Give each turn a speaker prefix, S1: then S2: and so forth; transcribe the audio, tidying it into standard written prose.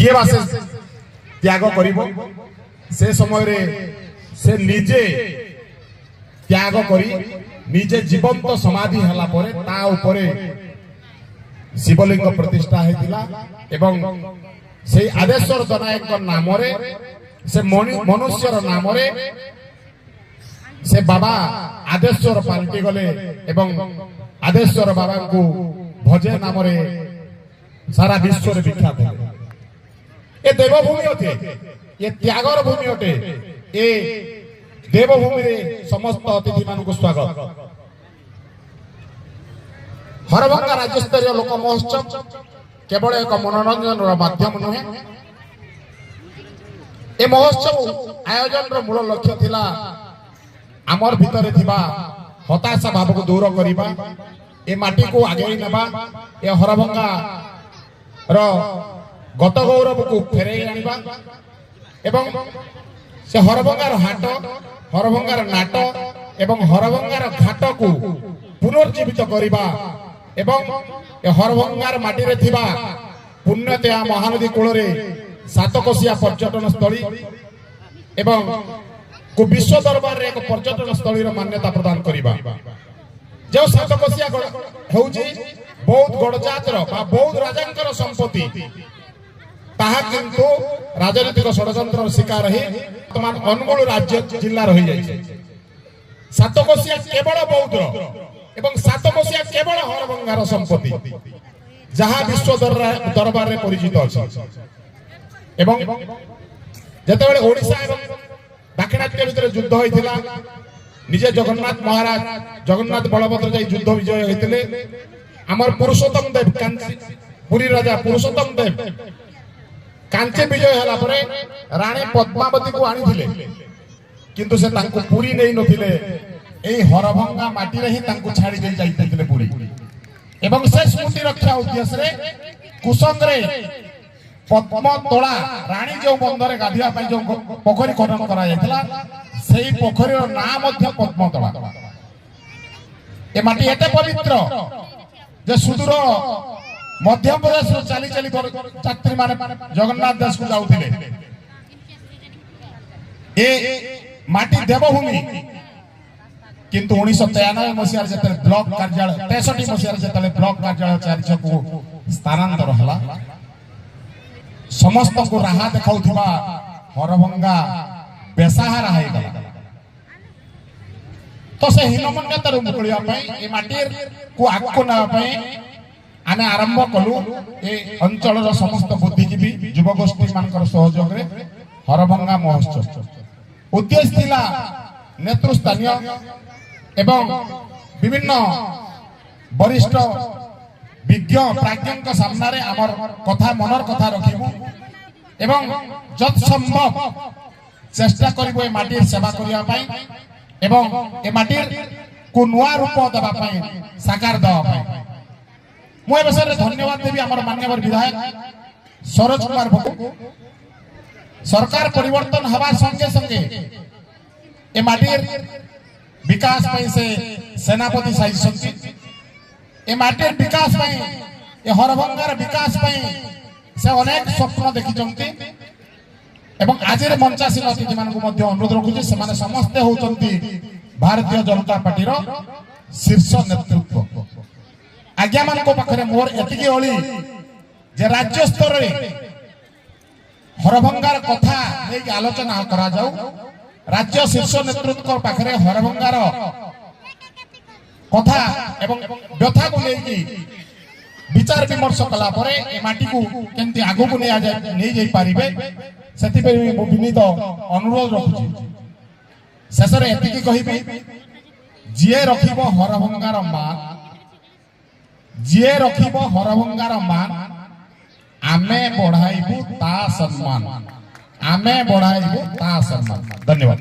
S1: किए बा से त्याग करिवो से समय रे से निजे त्याग करी निजे जीवंत समाधि हला परे ता उपरे शिवलिंग प्रतिष्ठा हेतिला एवं से आदेश्वर दनायक नाम रे से मनुष्यर नाम रे से बाबा आदेश्वर पाल्टी गले एवं आदेश्वर बाबा को भजे नाम रे सारा विश्व रे विख्यात है। ये देवभूमि अटे ये त्यागर भूमि अटे ये देवभूमि रे समस्त अतिथि मान को स्वागत। हरभंगा राज्य स्तरीय लोक महोत्सव केवल एक मनोरंजन माध्यम नुहे। ए महोत्सव आयोजन रो मूल लक्ष्य थिला आमर भितरे थिबा हताशा भाव को दूर करिबा ए माटी को आगे नेबा ए हरभंगा रो गत गौरव को फेरे आनिबा एवं से हरभंगार हाट हरभंगार नाट एवं हरभंगार घाट को पुनर्जीवित करिबा एवं ए हरभंगार माटी रे थिबा पुण्यतया महानदी कूल रे सातकोशिया पर्यटन स्थली एवं को विश्व दरबार रे एक पर्यटन स्थली रो मान्यता प्रदान करिबा। जो सातकोशिया होउची बौद्ध गणजात रो बा बौद्ध राजांकर संपत्ति ताहा किंतु राजनीतिक षडयंत्र शिकार रही वर्तमान अनुगुल राज्य जिल्ला रही जाय। सातकोशिया केवल बौद्ध एवं सातकोशिया केवल हरभंगार संपत्ति जहाँ विश्व दरबार रे परिचित अछि। एवं जेतेबेले ओडिशा एवं दाक्षिणात्य भितर युद्ध होइतिला निजे जगन्नाथ महाराज जगन्नाथ बलभद्र जाई युद्ध विजय होइतिले हमर पुरुषोत्तम देव कांची पुरी राजा पुरुषोत्तम देव कांची विजय हला परे रानी पद्मावती को आनिथिले किंतु से तांको पुरी नै नथिले एई हरभंगा माटी रे ही तांको छाडी दे जाइतिले पुरी एवं से स्मृति रक्षा उद्देश्य रे कुसंग रे पद्म तोला रानी जो बंदरे गाधिया पई जो पोखरी खनन करा जायतिला सेही पोखरी रो नाम मध्य पद्म तोला। ए माटी एते पवित्र जे सुदूर मध्य प्रदेश रो चाली चाली यात्री माने जगन्नाथ देश को जाउथिले। ए माटी देवभूमि किंतु 1993 मसिया जेते ब्लॉक कार्यालय 63 मसिया जेते ब्लॉक कार्यालय चारिछ को स्थानांतर हला समस्त को राहा देखाउथिबा हरभंगा बेसहारा है गला। तो से हीनमन्यता रो मुकुलिया पई ए माटी को आको ना पई आमे आरंभ कलु ए अंचल रो समस्त बुद्धिजीवी युवा गोष्ठी मानकर सहयोग रे हरभंगा महोत्सव उद्देश्य थिला नेतृस्थानीय एवं विभिन्न वरिष्ठ विज्ञ प्राज्ञ सामना रे हमर कथा मनर कथा रखिबु एवं जत संभव चेष्टा करिबो ए माटी सेवा करिया पई एवं ए माटी को नुआ रूप देबा पई साकार देबा पई मु ए विषय धन्यवाद देबी हमर माननीय विधायक सरोज कुमार भको। सरकार परिवर्तन हवा संगे संगे ए माटी विकास पई से सेनापति साइसंती ए माटी विकास पई ए हरभंगार विकास पई से अनेक स्वप्न देखि जंती एवं आज रे मंचासीन अतिथि मान को मध्य अनुरोध रखुछि से माने समस्त होचंती भारतीय जनता पार्टी रो शीर्ष नेतृत्व। आज्ञा मान को पाखरे मोर एतिकी ओली जे राज्य स्तर रे हरभंगार कथा नै आलोचना करा जाऊ राज्य शीर्ष नेतृत्व पाखरे हरभंगार कथा एवं व्यथा को लेकी विचार विमर्श कला परे ए माटी को केंति आगो को नै जाई पारिबे सेति पे विनीत अनुरोध रखुछि। शेषरे एतिकी कहिबे जिए रखिबो हरभंगार मान जिए रखिबो हरभंगार मान आमे बढ़ाइबु ता सम्मान आमे बढ़ाइबु ता सम्मान। धन्यवाद।